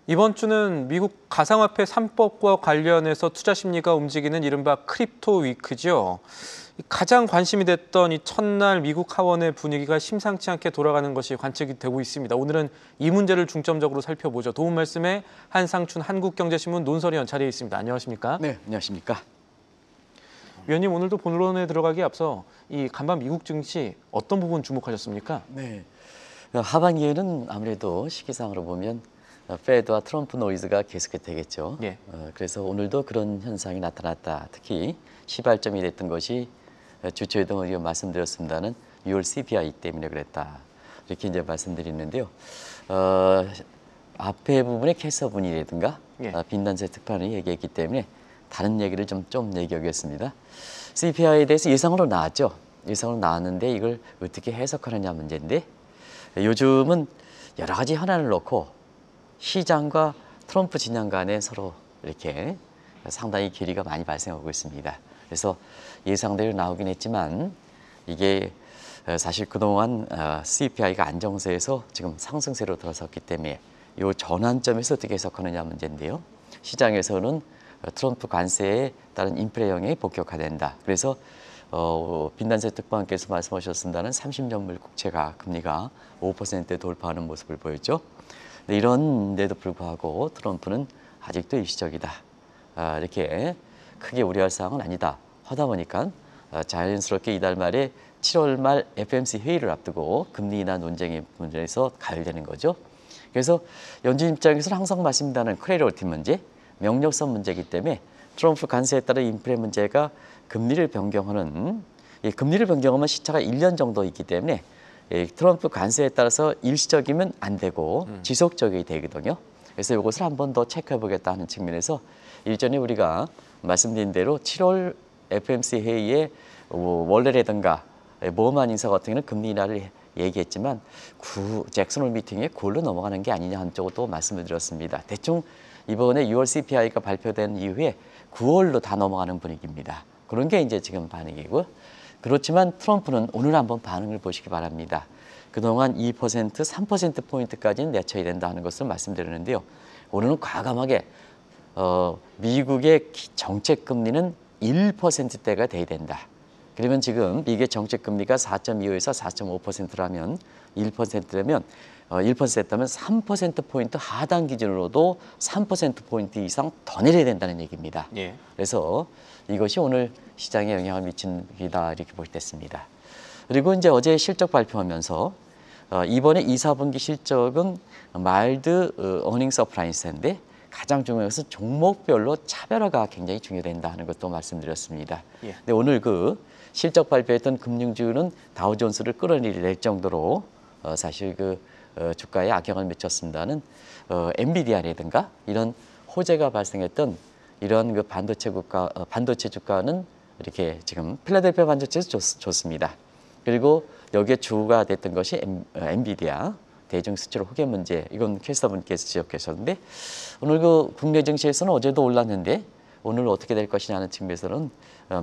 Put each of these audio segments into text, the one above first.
이번 주는 미국 가상화폐 3법과 관련해서 투자 심리가 움직이는 이른바 크립토 위크죠. 가장 관심이 됐던 이 첫날 미국 하원의 분위기가 심상치 않게 돌아가는 것이 관측이 되고 있습니다. 오늘은 이 문제를 중점적으로 살펴보죠. 도움 말씀에 한상춘 한국경제신문 논설위원 자리에 있습니다. 안녕하십니까? 네, 안녕하십니까? 위원님, 오늘도 본론에 들어가기에 앞서 이 간밤 미국 증시 어떤 부분 주목하셨습니까? 네, 하반기에는 아무래도 시기상으로 보면 페드와 트럼프 노이즈가 계속해 되겠죠. 예. 그래서 오늘도 그런 현상이 나타났다. 특히 시발점이 됐던 것이 주초에도 우리가 말씀드렸습니다는 6월 CPI 때문에 그랬다. 이렇게 이제 말씀드리는데요. 앞에 부분에 캐서분이라든가 예. 빈단세 특판을 얘기했기 때문에 다른 얘기를 좀 얘기하겠습니다. CPI에 대해서 예상으로 나왔죠. 예상으로 나왔는데 이걸 어떻게 해석하느냐 문제인데 요즘은 여러 가지 현안을 놓고 시장과 트럼프 진영 간에 서로 이렇게 상당히 괴리가 많이 발생하고 있습니다. 그래서 예상대로 나오긴 했지만 이게 사실 그동안 CPI가 안정세에서 지금 상승세로 들어섰기 때문에 이 전환점에서 어떻게 해석하느냐 문제인데요. 시장에서는 트럼프 관세에 따른 인플레 영향이 본격화된다. 그래서 빈단세 특보원께서 말씀하셨습니다는 30년물 국채가 금리가 5%에 돌파하는 모습을 보였죠. 이런데도 불구하고 트럼프는 아직도 일시적이다. 이렇게 크게 우려할 사항은 아니다. 하다 보니까 자연스럽게 이달 말에 7월 말 FOMC 회의를 앞두고 금리 인하 논쟁의 문제에서 가열되는 거죠. 그래서 연준 입장에서는 항상 말씀드리는 크레디트 문제, 명령성 문제이기 때문에 트럼프 관세에 따른 인플레 문제가 금리를 변경하는 금리를 변경하면 시차가 1년 정도 있기 때문에 트럼프 관세에 따라서 일시적이면 안 되고 지속적이 되거든요. 그래서 이것을 한 번 더 체크해 보겠다 하는 측면에서 일전에 우리가 말씀드린 대로 7월 FOMC 회의에 원래라든가 모험한 인사 같은 경우는 금리 인하를 얘기했지만 잭슨홀 미팅에 9월로 넘어가는 게 아니냐 한쪽도 말씀을 드렸습니다. 대충 이번에 6월 CPI가 발표된 이후에 9월로 다 넘어가는 분위기입니다. 그런 게 이제 지금 반응이고 그렇지만 트럼프는 오늘 한번 반응을 보시기 바랍니다. 그동안 2%, 3%포인트까지는 내쳐야 된다 하는 것을 말씀드렸는데요. 오늘은 과감하게 미국의 정책 금리는 1%대가 돼야 된다. 그러면 지금 미국의 정책 금리가 4.25에서 4.5%라면 1%라면 1%면 3%포인트 하단 기준으로도 3%포인트 이상 더 내려야 된다는 얘기입니다. 예. 그래서 이것이 오늘 시장에 영향을 미친다 이렇게 볼 때 있습니다. 그리고 이제 어제 실적 발표하면서 이번에 2, 4분기 실적은 마일드 어닝 서프라이즈인데 가장 중요한 것은 종목별로 차별화가 굉장히 중요된다 하는 것도 말씀드렸습니다. 예. 근데 오늘 그 실적 발표했던 금융주는 다우존스를 끌어내릴 정도로 사실 그 주가에 악영향을 미쳤습니다는 엔비디아라든가 이런 호재가 발생했던 이런 그 반도체 주가는 이렇게 지금 필라델피아 반도체에서 좋습니다. 그리고 여기에 주가 됐던 것이 엔비디아 대중 수출 호개 문제, 이건 캐스터분께서 지적하셨는데 오늘 그 국내 증시에서는 어제도 올랐는데 오늘 어떻게 될 것이냐는 측면에서는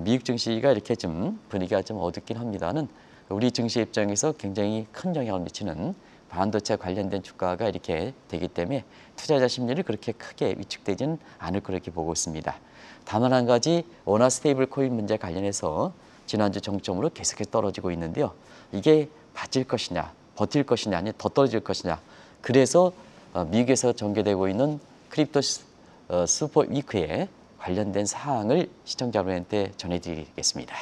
미국 증시가 이렇게 좀 분위기가 좀 어둡긴 합니다는 우리 증시 입장에서 굉장히 큰 영향을 미치는 반도체 관련된 주가가 이렇게 되기 때문에 투자자 심리를 그렇게 크게 위축되지는 않을 그렇게 보고 있습니다. 다만 한 가지 원화 스테이블 코인 문제 관련해서 지난주 정점으로 계속해서 떨어지고 있는데요. 이게 받칠 것이냐, 버틸 것이냐, 아니 더 떨어질 것이냐. 그래서 미국에서 전개되고 있는 크립토 슈퍼 위크에 관련된 사항을 시청자 여러분한테 전해드리겠습니다.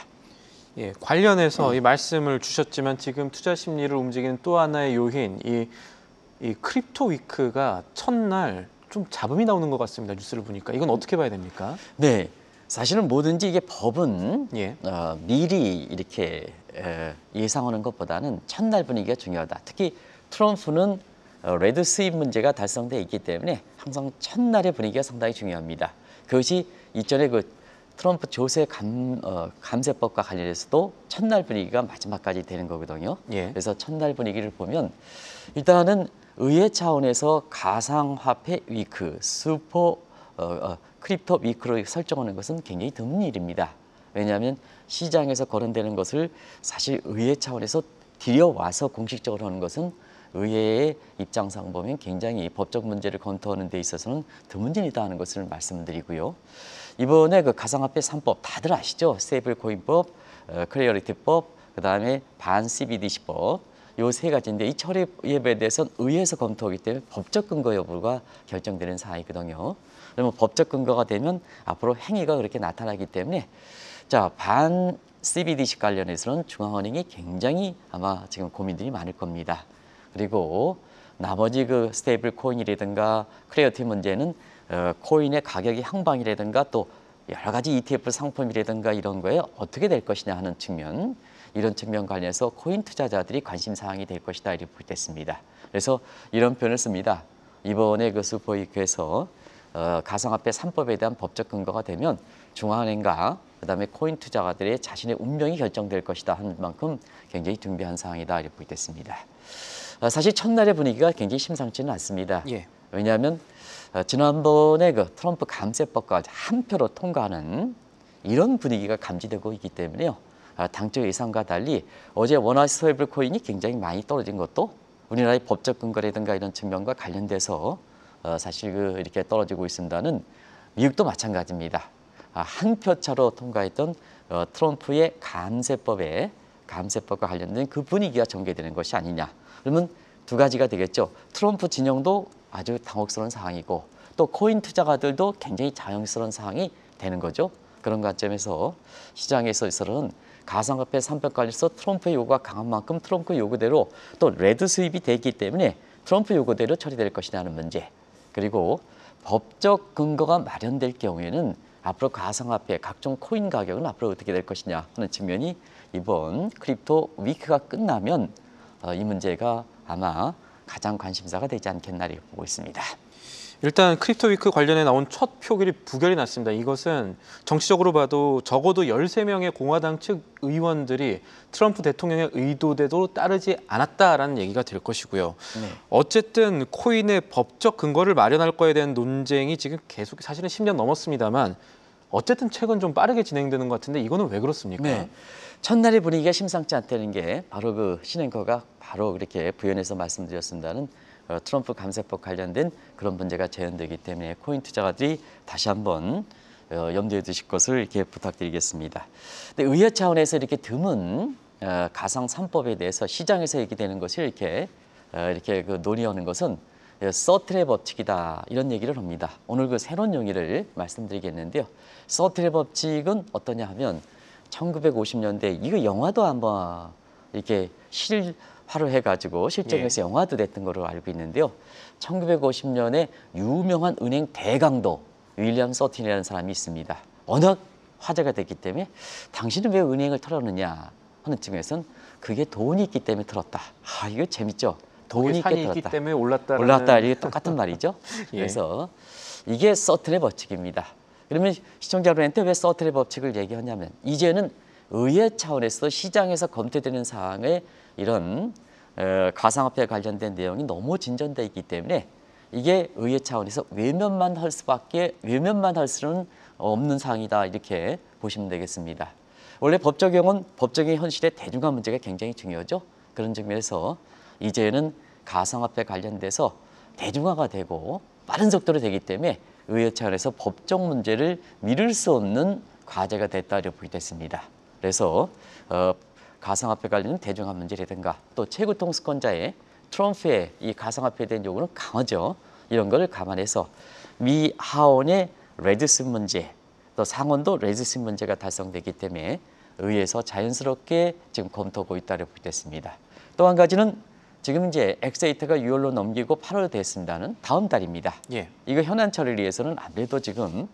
예, 관련해서 이 말씀을 주셨지만 지금 투자 심리를 움직이는 또 하나의 요인, 이 크립토 위크가 첫날 좀 잡음이 나오는 것 같습니다. 뉴스를 보니까 이건 어떻게 봐야 됩니까? 네, 사실은 뭐든지 이게 법은 예. 미리 이렇게 예상하는 것보다는 첫날 분위기가 중요하다. 특히 트럼프는 레드 스윕 문제가 달성돼 있기 때문에 항상 첫날의 분위기가 상당히 중요합니다. 그것이 이전에 그 트럼프 조세 감세법과 관련해서도 첫날 분위기가 마지막까지 되는 거거든요. 예. 그래서 첫날 분위기를 보면 일단은 의회 차원에서 가상화폐 위크, 슈퍼 크립토 위크로 설정하는 것은 굉장히 드문 일입니다. 왜냐하면 시장에서 거론되는 것을 사실 의회 차원에서 들여와서 공식적으로 하는 것은 의회의 입장상 보면 굉장히 법적 문제를 검토하는 데 있어서는 드문진이다 하는 것을 말씀드리고요. 이번에 그 가상화폐 3법 다들 아시죠? 스테이블코인법, 클리어리티법, 그다음에 반 CBDC법 요 세 가지인데 이 처리에 대해서는 의회에서 검토하기 때문에 법적 근거 여부가 결정되는 사항이거든요. 그러면 법적 근거가 되면 앞으로 행위가 그렇게 나타나기 때문에 자, 반 CBDC 관련해서는 중앙은행이 굉장히 아마 지금 고민들이 많을 겁니다. 그리고 나머지 그 스테이블 코인이라든가 클리어티 문제는 코인의 가격이 향방이라든가 또 여러 가지 ETF 상품이라든가 이런 거에 어떻게 될 것이냐 하는 측면, 이런 측면 관련해서 코인 투자자들이 관심 사항이 될 것이다 이렇게 보겠습니다. 그래서 이런 표현을 씁니다. 이번에 그 슈퍼위크에서 가상화폐 3법에 대한 법적 근거가 되면 중앙은행과 그다음에 코인 투자자들의 자신의 운명이 결정될 것이다 하는 만큼 굉장히 중요한 사항이다 이렇게 보겠습니다. 사실 첫날의 분위기가 굉장히 심상치는 않습니다. 예. 왜냐하면 지난번에 그 트럼프 감세법과 한 표로 통과하는 이런 분위기가 감지되고 있기 때문에요. 당초 예상과 달리 어제 원화 스테이블 코인이 굉장히 많이 떨어진 것도 우리나라의 법적 근거라든가 이런 측면과 관련돼서 사실 이렇게 떨어지고 있습니다는 미국도 마찬가지입니다. 한 표 차로 통과했던 트럼프의 감세법과 관련된 그 분위기가 전개되는 것이 아니냐. 그러면 두 가지가 되겠죠. 트럼프 진영도 아주 당혹스러운 상황이고 또 코인 투자가들도 굉장히 자연스러운 상황이 되는 거죠. 그런 관점에서 시장에서 있어서는 가상화폐 3법 관련해서 트럼프의 요구가 강한 만큼 트럼프 요구대로 또 레드 수입이 되기 때문에 트럼프 요구대로 처리될 것이라는 문제. 그리고 법적 근거가 마련될 경우에는 앞으로 가상화폐 각종 코인 가격은 앞으로 어떻게 될 것이냐 하는 측면이 이번 크립토 위크가 끝나면 이 문제가 아마 가장 관심사가 되지 않겠나 이렇게 보고 있습니다. 일단 크립토 위크 관련해 나온 첫 표결이 부결이 났습니다. 이것은 정치적으로 봐도 적어도 13명의 공화당 측 의원들이 트럼프 대통령의 의도대로 따르지 않았다라는 얘기가 될 것이고요. 네. 어쨌든 코인의 법적 근거를 마련할 거에 대한 논쟁이 지금 계속 사실은 10년 넘었습니다만 어쨌든 최근 좀 빠르게 진행되는 것 같은데 이거는 왜 그렇습니까? 네. 첫날의 분위기가 심상치 않다는 게 바로 그 신앵커가 바로 그렇게 부연해서 말씀드렸습니다는 트럼프 감세법 관련된 그런 문제가 재현되기 때문에 코인 투자가들이 다시 한번 염두에 두실 것을 이렇게 부탁드리겠습니다. 근데 의회 차원에서 이렇게 드문 가상 3법에 대해서 시장에서 얘기되는 것이 이렇게 그 논의하는 것은 서틀의 법칙이다 이런 얘기를 합니다. 오늘 그 새로운 용어를 말씀드리겠는데요. 서틀의 법칙은 어떠냐 하면 1950년대 이거 영화도 한번 이렇게 실화로 해가지고 실정에서 영화도 됐던 걸로 알고 있는데요. 1950년에 유명한 은행 대강도 윌리엄 서틴이라는 사람이 있습니다. 워낙 화제가 됐기 때문에 당신은 왜 은행을 털었느냐 하는 측면에서는 그게 돈이 있기 때문에 털었다. 이거 재밌죠? 돈이 산이 있게 있기 털었다. 때문에 올랐다. 올랐다 이게 똑같은 말이죠. 예. 그래서 이게 서틀의 법칙입니다. 그러면 시청자 여러분한테 왜 서틀의 법칙을 얘기하냐면 이제는 의회 차원에서 시장에서 검토되는 사항에 이런 가상화폐 관련된 내용이 너무 진전돼 있기 때문에 이게 의회 차원에서 외면만 할 수는 없는 사항이다 이렇게 보시면 되겠습니다. 원래 법 적용은 법적인 현실의 대중화 문제가 굉장히 중요하죠. 그런 측면에서 이제는 가상화폐 관련돼서 대중화가 되고 빠른 속도로 되기 때문에 의회 차원에서 법적 문제를 미룰 수 없는 과제가 됐다 이렇게 보게 됐습니다. 그래서 가상화폐 관련 대중화 문제라든가 또 최고 통수권자의 트럼프의 이 가상화폐에 대한 요구는 강하죠. 이런 걸 감안해서 미 하원의 레드슨 문제 또 상원도 레드슨 문제가 달성되기 때문에 의회에서 자연스럽게 지금 검토하고 있다고 보게 됐습니다. 또 한 가지는 지금 이제 엑세이트가 6월로 넘기고 8월 됐습니다는 다음 달입니다. 예. 이거 현안 처리를 위해서는 아무래도 지금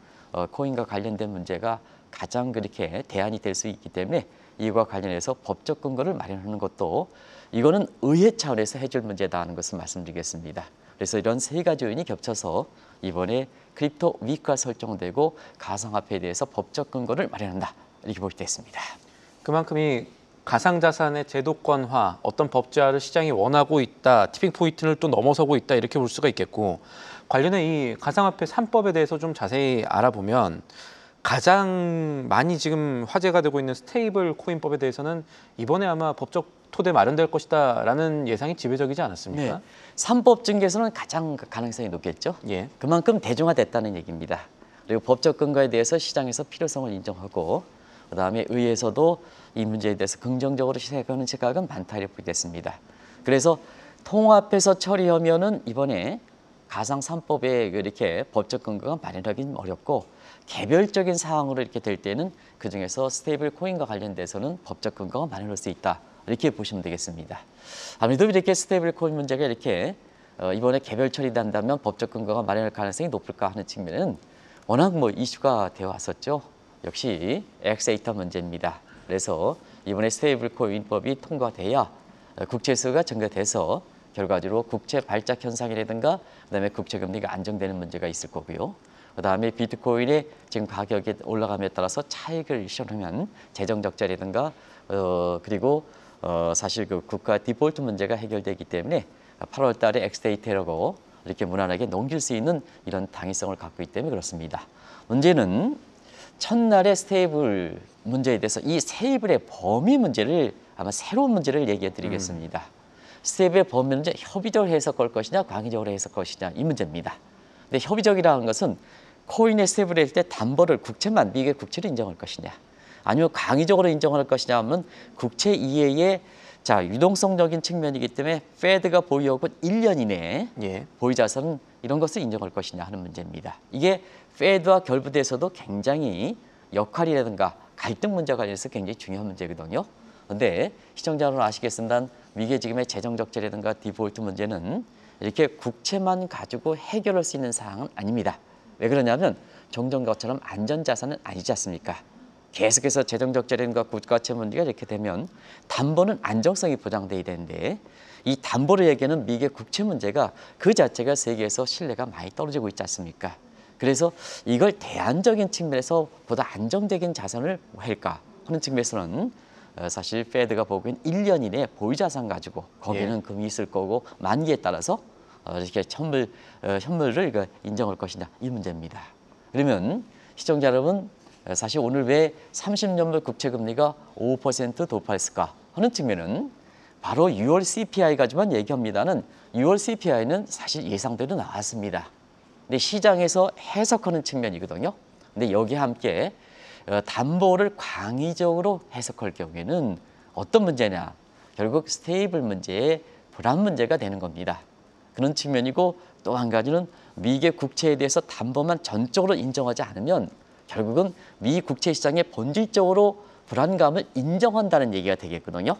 코인과 관련된 문제가 가장 그렇게 대안이 될 수 있기 때문에 이와 관련해서 법적 근거를 마련하는 것도 이거는 의회 차원에서 해줄 문제다 하는 것을 말씀드리겠습니다. 그래서 이런 세 가지 요인이 겹쳐서 이번에 크립토 위크가 설정되고 가상화폐에 대해서 법적 근거를 마련한다 이렇게 보게 됐습니다. 그만큼 이 가상자산의 제도권화, 어떤 법제화를 시장이 원하고 있다, 티핑 포인트를 또 넘어서고 있다 이렇게 볼 수가 있겠고 관련해 이 가상화폐 3법에 대해서 좀 자세히 알아보면 가장 많이 지금 화제가 되고 있는 스테이블 코인법에 대해서는 이번에 아마 법적 토대 마련될 것이다라는 예상이 지배적이지 않았습니까? 네. 3법 중에서는 가장 가능성이 높겠죠. 예. 그만큼 대중화됐다는 얘기입니다. 그리고 법적 근거에 대해서 시장에서 필요성을 인정하고 그다음에 의회에서도 이 문제에 대해서 긍정적으로 생각하는 시각은 많다 이렇게 보겠습니다. 그래서 통합해서 처리하면은 이번에 가상 3법에 이렇게 법적 근거가 마련하기는 어렵고 개별적인 사항으로 이렇게 될 때는 그중에서 스테이블 코인과 관련돼서는 법적 근거가 마련할 수 있다. 이렇게 보시면 되겠습니다. 아무래도 이렇게 스테이블 코인 문제가 이렇게 이번에 개별 처리된다면 법적 근거가 마련할 가능성이 높을까 하는 측면은 워낙 이슈가 되어 왔었죠. 역시 엑세이터 문제입니다. 그래서 이번에 스테이블 코인법이 통과돼야 국채수가 증가돼서 결과적으로 국채 발작 현상이라든가 그다음에 국채 금리가 안정되는 문제가 있을 거고요. 그다음에 비트코인의 지금 가격이 올라감에 따라서 차익을 실현하면 재정 적자라든가 그리고 사실 그 국가 디폴트 문제가 해결되기 때문에 8월 달에 엑스데이터라고 이렇게 무난하게 넘길 수 있는 이런 당위성을 갖고 있기 때문에 그렇습니다. 문제는 첫날의 스테이블 문제에 대해서 이 스테이블의 범위 문제를 아마 새로운 문제를 얘기해 드리겠습니다. 스테이블의 범위는 이제 협의적으로 해석할 것이냐 광의적으로 해석할 것이냐 이 문제입니다. 근데 협의적이라는 것은 코인의 스테이블을 할 때 담보를 국채만 미국의 국채를 인정할 것이냐 아니면 강의적으로 인정할 것이냐 하면 국채 이외의 유동성적인 측면이기 때문에 페드가 보유하고 1년 이내에 예. 보유자산은 이런 것을 인정할 것이냐 하는 문제입니다. 이게 페드와 결부돼서도 굉장히 역할이라든가 갈등 문제와 관련해서 굉장히 중요한 문제거든요. 그런데 시청자 여러분 아시겠습니다. 미국의 지금의 재정 적자라든가 디폴트 문제는 이렇게 국채만 가지고 해결할 수 있는 사항은 아닙니다. 왜 그러냐면 종종 것처럼 안전자산은 아니지 않습니까? 계속해서 재정 적자라든가 국가채 문제가 이렇게 되면 담보는 안정성이 보장돼야 되는데 이 담보를 얘기하는 미국의 국채 문제가 그 자체가 세계에서 신뢰가 많이 떨어지고 있지 않습니까? 그래서 이걸 대안적인 측면에서 보다 안정적인 자산을 할까 하는 측면에서는 사실 페드가 보기엔 1년 이내에 보유자산 가지고 거기에는 금이 있을 거고 만기에 따라서 이렇게 현물을 인정할 것이냐 이 문제입니다. 그러면 시청자 여러분 사실 오늘 왜 30년물 국채금리가 5% 돌파했을까 하는 측면은 바로 6월 CPI 가지만 얘기합니다는 6월 CPI는 사실 예상대로 나왔습니다. 근데 시장에서 해석하는 측면이거든요. 근데 여기에 함께 담보를 광의적으로 해석할 경우에는 어떤 문제냐? 결국 스테이블 문제의 불안 문제가 되는 겁니다. 그런 측면이고 또 한 가지는 미국의 국채에 대해서 담보만 전적으로 인정하지 않으면 결국은 미 국채 시장의 본질적으로 불안감을 인정한다는 얘기가 되겠거든요.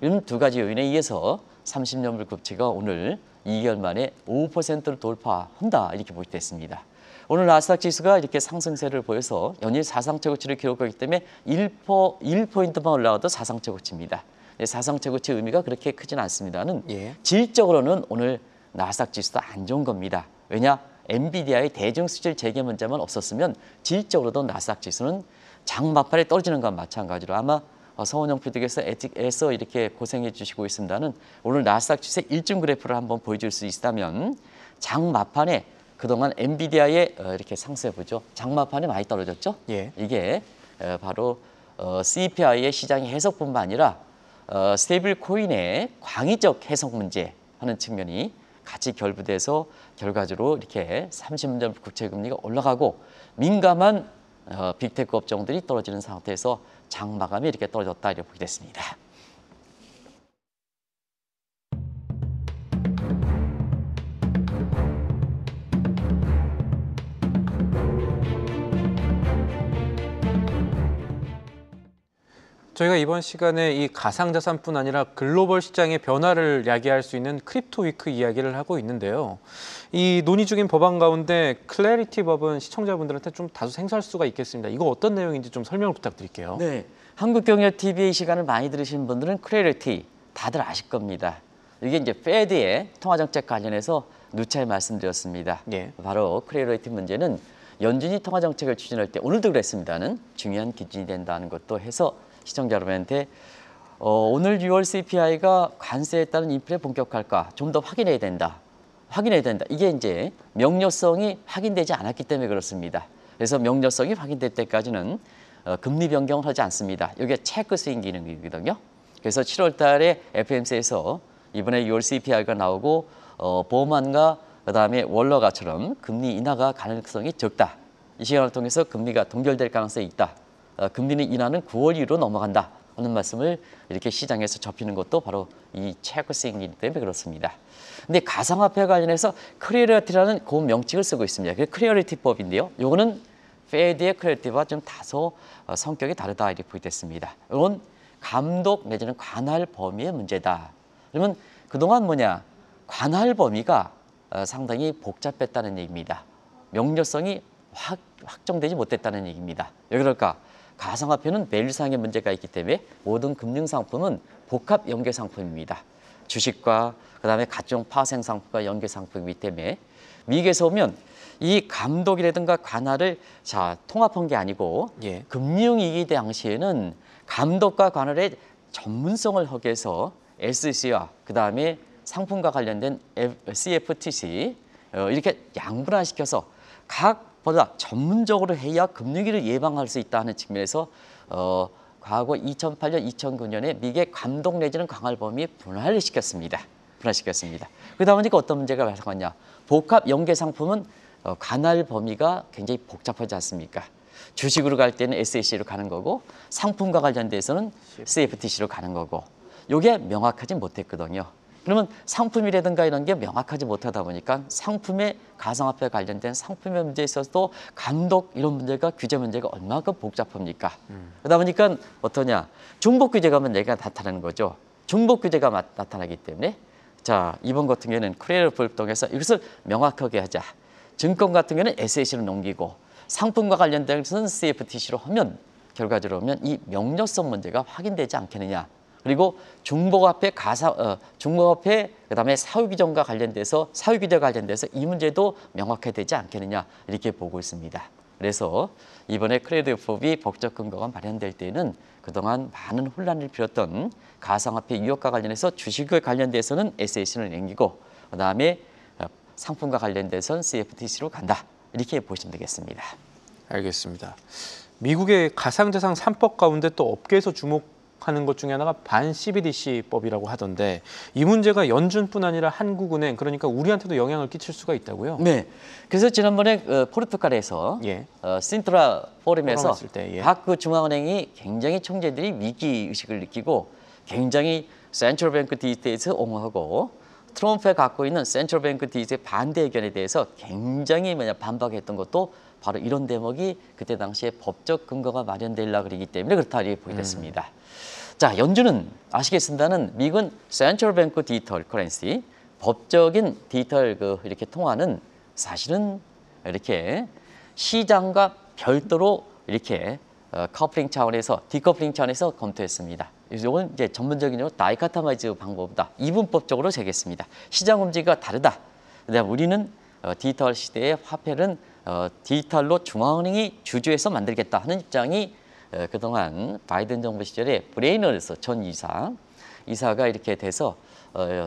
이런 두 가지 요인에 의해서 30년물 국채가 오늘 2개월 만에 5%를 돌파한다 이렇게 보겠습니다. 오늘 나스닥 지수가 이렇게 상승세를 보여서 연일 사상 최고치를 기록하기 때문에 1포인트만 올라가도 사상 최고치입니다. 사상 최고치 의미가 그렇게 크진 않습니다는 질적으로는 오늘 나스닥 지수도 안 좋은 겁니다. 왜냐? 엔비디아의 대중수질 재개 문제만 없었으면 질적으로도 나스닥 지수는 장 막판에 떨어지는 것과 마찬가지로 아마 성원영 PD께서 애써 이렇게 고생해 주시고 있습니다는 오늘 나스닥 지수의 일중 그래프를 한번 보여줄 수 있다면 장 막판에 그동안 엔비디아의 이렇게 상승해 보죠. 장 막판에 많이 떨어졌죠. 이게 바로 CPI의 시장의 해석뿐만 아니라 스테이블 코인의 광의적 해석 문제 하는 측면이 같이 결부돼서 결과적으로 이렇게 30년 국채 금리가 올라가고 민감한 빅테크 업종들이 떨어지는 상태에서 장 마감이 이렇게 떨어졌다 이렇게 보게 됐습니다. 저희가 이번 시간에 이 가상자산뿐 아니라 글로벌 시장의 변화를 야기할 수 있는 크립토 위크 이야기를 하고 있는데요. 이 논의 중인 법안 가운데 클래리티 법은 시청자분들한테 좀 다소 생소할 수가 있겠습니다. 이거 어떤 내용인지 좀 설명을 부탁드릴게요. 네, 한국경제TV 시간을 많이 들으신 분들은 클래리티 다들 아실 겁니다. 이게 이제 페드의 통화정책 관련해서 누차에 말씀드렸습니다. 바로 클래리티 문제는 연준이 통화정책을 추진할 때 오늘도 그랬습니다는 중요한 기준이 된다는 것도 해서 시청자 여러분한테 오늘 6월 CPI가 관세에 따른 인플레 본격화할까 좀 더 확인해야 된다. 이게 이제 명료성이 확인되지 않았기 때문에 그렇습니다. 그래서 명료성이 확인될 때까지는 금리 변경을 하지 않습니다. 이게 체크 스윙 기능이거든요. 그래서 7월 달에 FOMC에서 이번에 6월 CPI가 나오고 보험안과 그다음에 월러가처럼 금리 인하가 가능성이 적다. 이 시간을 통해서 금리가 동결될 가능성이 있다. 금리는 인하는 9월 이후로 넘어간다 하는 말씀을 이렇게 시장에서 접히는 것도 바로 이 체크 스윙이기 때문에 그렇습니다. 근데 가상화폐 관련해서 클리어리티라는 그 명칭을 쓰고 있습니다. 그게 클리어리티법인데요. 요거는 페드의 클리어리티와 좀 다소 성격이 다르다 이렇게 보이됐습니다. 이건 감독 내지는 관할 범위의 문제다. 그러면 그동안 뭐냐? 관할 범위가 상당히 복잡했다는 얘기입니다. 명료성이 확정되지 못했다는 얘기입니다. 왜 그럴까? 가상화폐는 밸류상의 문제가 있기 때문에 모든 금융상품은 복합 연계 상품입니다. 주식과 그다음에 각종 파생 상품과 연계 상품이기 때문에 미국에서 오면 이 감독이라든가 관할을 통합한 게 아니고 예. 금융위기 당시에는 감독과 관할의 전문성을 허기해서 SEC와 그다음에 상품과 관련된 CFTC 이렇게 양분화시켜서 각보다 전문적으로 해야 금융위기를 예방할 수 있다는 측면에서 과거 2008년, 2009년에 미국의 감독 내지는 관할 범위 분할을 시켰습니다. 그러다 보니까 어떤 문제가 발생하냐. 복합 연계 상품은 관할 범위가 굉장히 복잡하지 않습니까? 주식으로 갈 때는 SEC로 가는 거고 상품과 관련돼서는 CFTC로 가는 거고 이게 명확하지 못했거든요. 그러면 상품이라든가 이런 게 명확하지 못하다 보니까 상품의 가상화폐 관련된 상품의 문제에 있어서도 감독 이런 문제가 규제 문제가 얼마큼 복잡합니까? 그러다 보니까 어떠냐? 중복 규제가 문제가 나타나는 거죠. 중복 규제가 나타나기 때문에 자 이번 같은 경우에는 클리어리티법을 통해서 이것을 명확하게 하자. 증권 같은 경우는 SEC로 넘기고 상품과 관련된 것은 CFTC로 하면 결과적으로 보면 이 명료성 문제가 확인되지 않겠느냐. 그리고 중복화폐 중복화폐 그다음에 사후규정과 관련돼서 사후규제와 관련돼서 이 문제도 명확해되지 않겠느냐 이렇게 보고 있습니다. 그래서 이번에 클리어리티법이 법적 근거가 마련될 때는 그동안 많은 혼란을 피웠던 가상화폐 유혹과 관련해서 주식과 관련돼서는 SEC를 남기고 그다음에 상품과 관련돼서는 CFTC로 간다 이렇게 보시면 되겠습니다. 알겠습니다. 미국의 가상자산 3법 가운데 또 업계에서 주목하는 것 중에 하나가 반 CBDC법이라고 하던데 이 문제가 연준뿐 아니라 한국은행 그러니까 우리한테도 영향을 끼칠 수가 있다고요? 네. 그래서 지난번에 포르투갈에서 예. 신트라 포럼에서 포럼 때, 예. 각 그 중앙은행이 굉장히 총재들이 위기 의식을 느끼고 굉장히 센트럴뱅크 디지트에 옹호하고 트럼프가 갖고 있는 센트럴뱅크 디지트의 반대 의견에 대해서 굉장히 반박했던 것도 바로 이런 대목이 그때 당시에 법적 근거가 마련되려 그러기 때문에 그렇다 이렇게 보이겠습니다. 자, 연준은 아시겠습니다는 미국은 센트럴뱅크 디지털 커런시 법적인 디지털 이렇게 통화는 사실은 이렇게 시장과 별도로 이렇게 커플링 차원에서 디커플링 차원에서 검토했습니다. 이건 이제 전문적인 용어로 다이카타마이즈 방법이다. 이분법적으로 재겠습니다. 시장 움직임과 다르다. 그다음 우리는 디지털 시대의 화폐는 디지털로 중앙은행이 주주해서 만들겠다 하는 입장이 그동안 바이든 정부 시절에 브레이너스 전 이사가 이렇게 돼서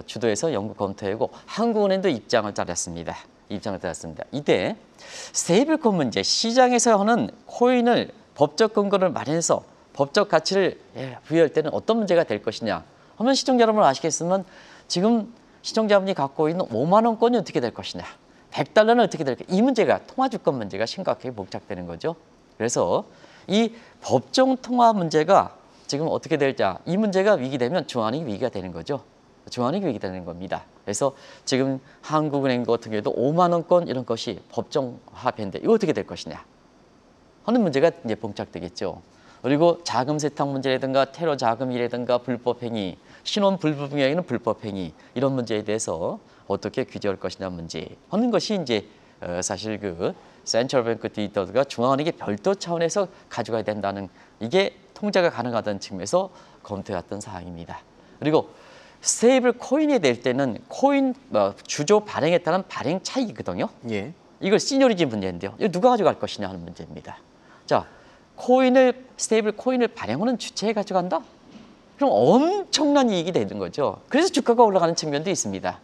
주도해서 연구 검토하고 한국은행도 입장을 따랐습니다. 이때 스테이블코인 문제, 시장에서 하는 코인을 법적 근거를 마련해서 법적 가치를 부여할 때는 어떤 문제가 될 것이냐 하면 시청자 여러분 아시겠지만 지금 시청자분이 갖고 있는 5만 원권이 어떻게 될 것이냐 100달러는 어떻게 될까 이 문제가 통화주권 문제가 심각하게 복잡되는 거죠. 그래서 이 법정 통화 문제가 지금 어떻게 될지 이 문제가 위기되면 중앙은행이 위기가 되는 거죠. 중앙은행이 위기가 되는 겁니다. 그래서 지금 한국은행 같은 경우에도 5만 원권 이런 것이 법정 화폐인데 이거 어떻게 될 것이냐 하는 문제가 이제 봉착되겠죠. 그리고 자금 세탁 문제라든가 테러 자금이라든가 불법 행위, 신원 불분명에는 불법 행위 이런 문제에 대해서 어떻게 규제할 것이냐 문제 하는 것이 이제 사실 그 센트럴뱅크 디지털가 중앙은행이 별도 차원에서 가져가야 된다는 이게 통제가 가능하다는 측면에서 검토해왔던 사항입니다. 그리고 스테이블 코인이 될 때는 코인 주조 발행에 따른 발행 차익이거든요. 예. 이걸 시니어리즘 문제인데요. 이거 누가 가져갈 것이냐 하는 문제입니다. 자, 스테이블 코인을 발행하는 주체에 가져간다? 그럼 엄청난 이익이 되는 거죠. 그래서 주가가 올라가는 측면도 있습니다.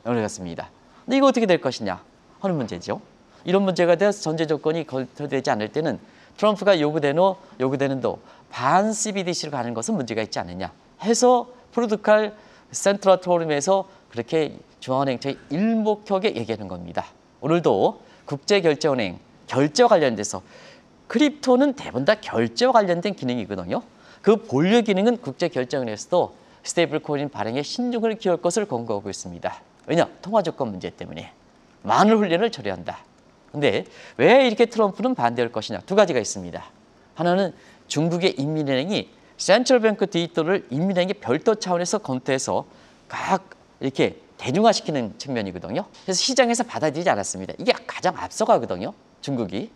올라갔습니다. 근데 이거 어떻게 될 것이냐 하는 문제죠. 이런 문제가 돼서 전제 조건이 걸쳐되지 않을 때는 트럼프가 요구되는 반 CBDC로 가는 것은 문제가 있지 않느냐 해서 프로토콜 센트러토리움에서 그렇게 중앙은행처에 일목격에 얘기하는 겁니다. 오늘도 국제결제은행 결제와 관련돼서 크립토는 대부분 다 결제와 관련된 기능이거든요. 그 본래 기능은 국제결제은행에서도 스테이블 코인 발행에 신중을 기할 것을 권고하고 있습니다. 왜냐? 통화조건 문제 때문에 많은 훈련을 처리한다. 근데 왜 이렇게 트럼프는 반대할 것이냐? 두 가지가 있습니다. 하나는 중국의 인민은행이 센트럴뱅크 디지털을 인민은행의 별도 차원에서 검토해서 각 이렇게 대중화시키는 측면이거든요. 그래서 시장에서 받아들이지 않았습니다. 이게 가장 앞서가거든요. 중국이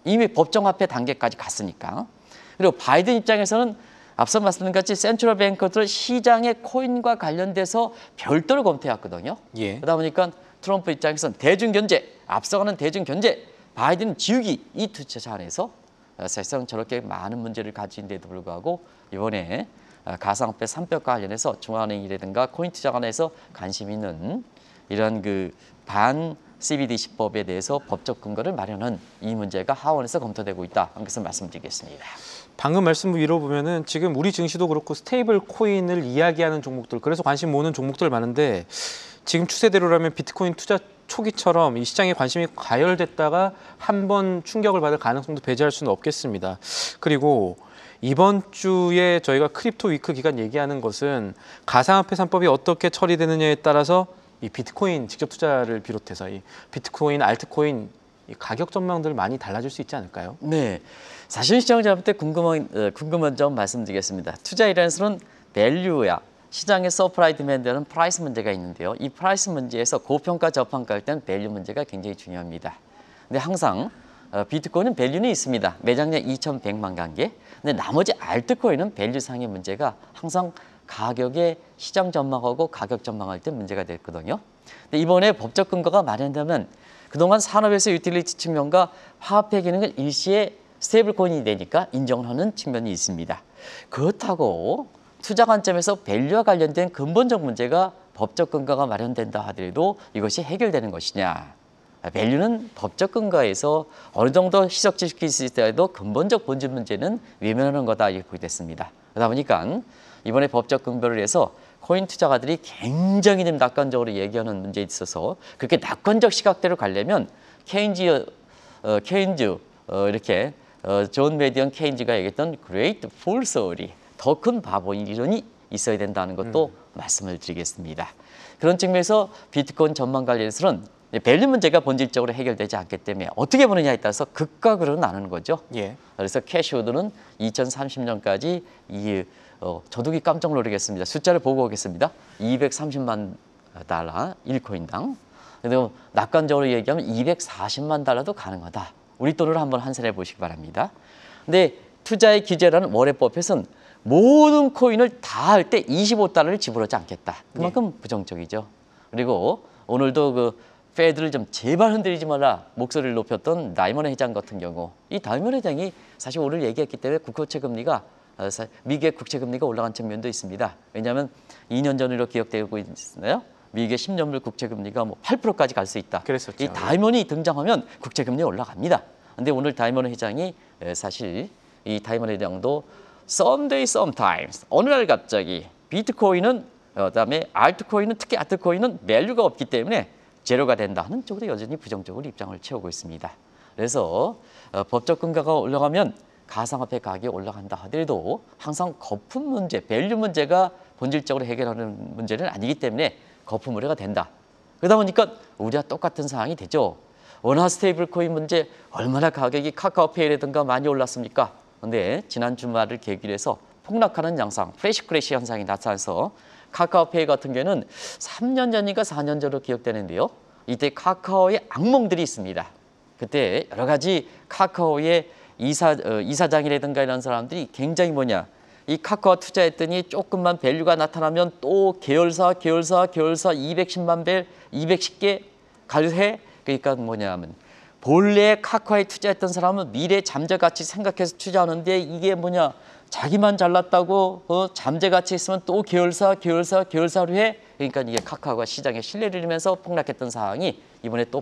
이미 법정화폐 단계까지 갔으니까. 그리고 바이든 입장에서는 앞서 말씀드린 같이 센트럴뱅크들 시장의 코인과 관련돼서 별도로 검토해왔거든요. 예. 그러다 보니까 트럼프 입장에서는 대중경제, 앞서가는 대중경제, 바이든 지우기 이 두 차원에서 사실상 저렇게 많은 문제를 가진데도 불구하고 이번에 가상화폐 3법과 관련해서 중앙은행이라든가 코인 투자관에서 관심 있는 이런 그 반 CBDC법에 대해서 법적 근거를 마련한 이 문제가 하원에서 검토되고 있다. 하는 것을 말씀드리겠습니다. 방금 말씀 이뤄보면은 지금 우리 증시도 그렇고 스테이블 코인을 이야기하는 종목들, 그래서 관심 모으는 종목들 많은데 지금 추세대로라면 비트코인 투자 초기처럼 이 시장에 관심이 가열됐다가 한 번 충격을 받을 가능성도 배제할 수는 없겠습니다. 그리고 이번 주에 저희가 크립토 위크 기간 얘기하는 것은 가상화폐 3법이 어떻게 처리되느냐에 따라서 이 비트코인 직접 투자를 비롯해서 이 비트코인, 알트코인 이 가격 전망들 많이 달라질 수 있지 않을까요? 네, 사실 시청자분들 궁금한 점 말씀드리겠습니다. 투자이란에서는 밸류야 시장의 서프라이 디맨드는 프라이스 문제가 있는데요. 이 프라이스 문제에서 고평가 저평가일 때는 밸류 문제가 굉장히 중요합니다. 근데 항상 비트코인은 밸류는 있습니다. 매장량 2,100만 관계. 근데 나머지 알트코인은 밸류상의 문제가 항상 가격의 시장 전망하고 가격 전망할 때 문제가 됐거든요. 근데 이번에 법적 근거가 마련되면 그동안 산업에서 유틸리티 측면과 화폐 기능을 일시에 스테이블 코인이 되니까 인정하는 측면이 있습니다. 그렇다고 투자 관점에서 밸류와 관련된 근본적 문제가 법적 근거가 마련된다 하더라도 이것이 해결되는 것이냐. 밸류는 법적 근거에서 어느 정도 희석시킬 수 있더라도 근본적 본질 문제는 외면하는 거다 이렇게 보게 됐습니다. 그러다 보니까 이번에 법적 근거를 해서 코인 투자가들이 굉장히 낙관적으로 얘기하는 문제에 있어서 그렇게 낙관적 시각대로 가려면 이렇게 존 메디언 케인즈가 얘기했던 Great Fool Theory, 더 큰 바보인 이론이 있어야 된다는 것도 말씀을 드리겠습니다. 그런 측면에서 비트코인 전망 관련해서는 밸류 문제가 본질적으로 해결되지 않기 때문에 어떻게 보느냐에 따라서 극과 극으로 나누는 거죠. 예. 그래서 캐시우드는 2030년까지 저도 깜짝 놀라겠습니다. 숫자를 보고 오겠습니다. 230만 달러 1코인당. 그리고 낙관적으로 얘기하면 240만 달러도 가능하다. 우리 돈으로 한번 환산해 보시기 바랍니다. 근데 투자의 기재라는 월해법에서는 모든 코인을 다 할 때 25달러를 지불하지 않겠다. 그만큼 부정적이죠. 그리고 오늘도 그 페드를 좀 제발 흔들리지 말라 목소리를 높였던 다이먼 회장 같은 경우 이 다이먼 회장이 사실 오늘 얘기했기 때문에 국채 금리가 미국의 국채 금리가 올라간 측면도 있습니다. 왜냐하면 2년 전으로 기억되고 있나요? 미국의 10년물 국채 금리가 뭐 8%까지 갈 수 있다. 그랬었죠. 이 다이먼이 등장하면 국채 금리 올라갑니다. 근데 오늘 다이먼 회장이 사실 이 다이먼 회장도 someday sometimes 어느 날 갑자기 비트코인은 그다음에 알트코인은 특히 알트코인은 밸류가 없기 때문에 제로가 된다 하는 쪽으로 여전히 부정적으로 입장을 채우고 있습니다. 그래서 법적 근거가 올라가면 가상화폐 가격이 올라간다 하더라도 항상 거품 문제, 밸류 문제가 본질적으로 해결하는 문제는 아니기 때문에 거품 우려가 된다. 그러다 보니까 우리와 똑같은 상황이 되죠. 원화 스테이블 코인 문제 얼마나 가격이 카카오페이라든가 많이 올랐습니까? 그런데 지난 주말을 계기로 해서 폭락하는 양상, 프레시 크래시 현상이 나타나서 카카오페이 같은 경우는 3년 전인가 4년 전으로 기억되는데요. 이때 카카오의 악몽들이 있습니다. 그때 여러 가지 카카오의 이사장이라든가 이런 사람들이 굉장히 이 카카오 투자했더니 조금만 밸류가 나타나면 또 계열사 210만 배, 210개 가해. 그러니까 뭐냐면 본래 카카오에 투자했던 사람은 미래 잠재가치 생각해서 투자하는데 이게 자기만 잘났다고 잠재가치 있으면 또 계열사로 해. 그러니까 이게 카카오가 시장에 신뢰를 잃으면서 폭락했던 상황이 이번에 또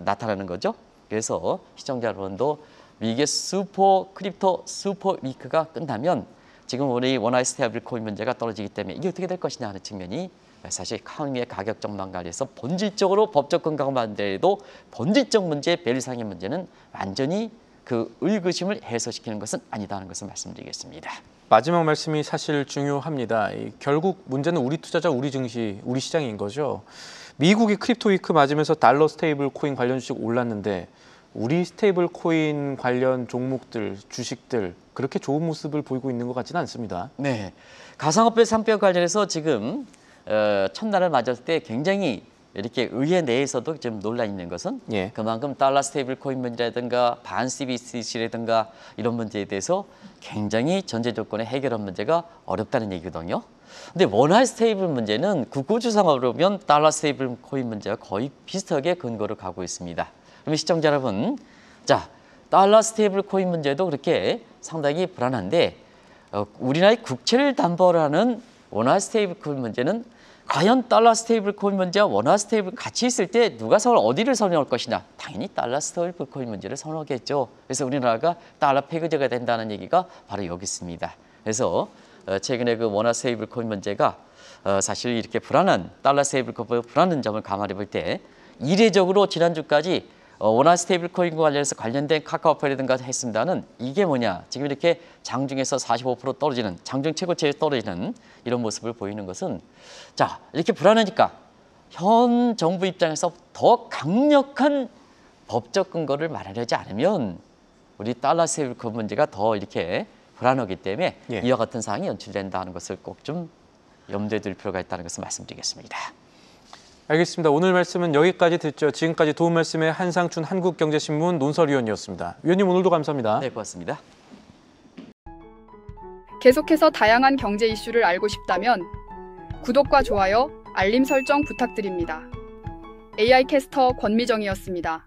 나타나는 거죠. 그래서 시청자 여러분도 미국의 슈퍼 크립토 슈퍼 위크가 끝나면 지금 우리 원화의 스테이블 코인 문제가 떨어지기 때문에 이게 어떻게 될 것이냐 하는 측면이 사실 카운미의 가격 전망 관련해서 본질적으로 법적 근거가 만들어도 본질적 문제, 밸류상의 문제는 완전히 그 의구심을 해소시키는 것은 아니다는 것을 말씀드리겠습니다. 마지막 말씀이 사실 중요합니다. 결국 문제는 우리 투자자, 우리 증시, 우리 시장인 거죠. 미국이 크립토 위크 맞으면서 달러 스테이블 코인 관련 주식 올랐는데 우리 스테이블 코인 관련 종목들, 주식들 그렇게 좋은 모습을 보이고 있는 것 같지는 않습니다. 네, 가상화폐 상표 관련해서 지금 첫날을 맞았을 때 굉장히 이렇게 의회 내에서도 좀 논란이 있는 것은 그만큼 달러 스테이블 코인 문제라든가 반 CBDC라든가 이런 문제에 대해서 굉장히 전제 조건의 해결한 문제가 어렵다는 얘기거든요. 근데 원화 스테이블 문제는 국고주상으로 보면 달러 스테이블 코인 문제와 거의 비슷하게 근거를 가고 있습니다. 그러면 시청자 여러분, 자, 달러 스테이블 코인 문제도 그렇게 상당히 불안한데 우리나라의 국채를 담보로 하는 원화 스테이블 코인 문제는 과연 달러 스테이블 코인 문제와 원화 스테이블 같이 있을 때 누가 어디를 선호할 것이냐? 당연히 달러 스테이블 코인 문제를 선호하겠죠. 그래서 우리나라가 달러 폐기제가 된다는 얘기가 바로 여기 있습니다. 그래서 최근에 그 원화 스테이블 코인 문제가 사실 이렇게 불안한 달러 스테이블 코인 불안한 점을 감안해 볼 때 이례적으로 지난주까지 원화 스테이블 코인과 관련해서 관련된 카카오페이라든가 했습니다는 이게 뭐냐? 지금 이렇게 장중에서 45% 떨어지는 장중 최고치에 떨어지는 이런 모습을 보이는 것은 자 이렇게 불안하니까 현 정부 입장에서 더 강력한 법적 근거를 마련하지 않으면 우리 달러 스테이블 코인 문제가 더 이렇게 불안하기 때문에 이와 같은 사항이 연출된다는 것을 꼭 좀 염두에 둘 필요가 있다는 것을 말씀드리겠습니다. 알겠습니다. 오늘 말씀은 여기까지 듣죠. 지금까지 도움 말씀의 한상춘 한국경제신문 논설위원이었습니다. 위원님 오늘도 감사합니다. 네, 고맙습니다. 계속해서 다양한 경제 이슈를 알고 싶다면 구독과 좋아요, 알림 설정 부탁드립니다. AI 캐스터 권미정이었습니다.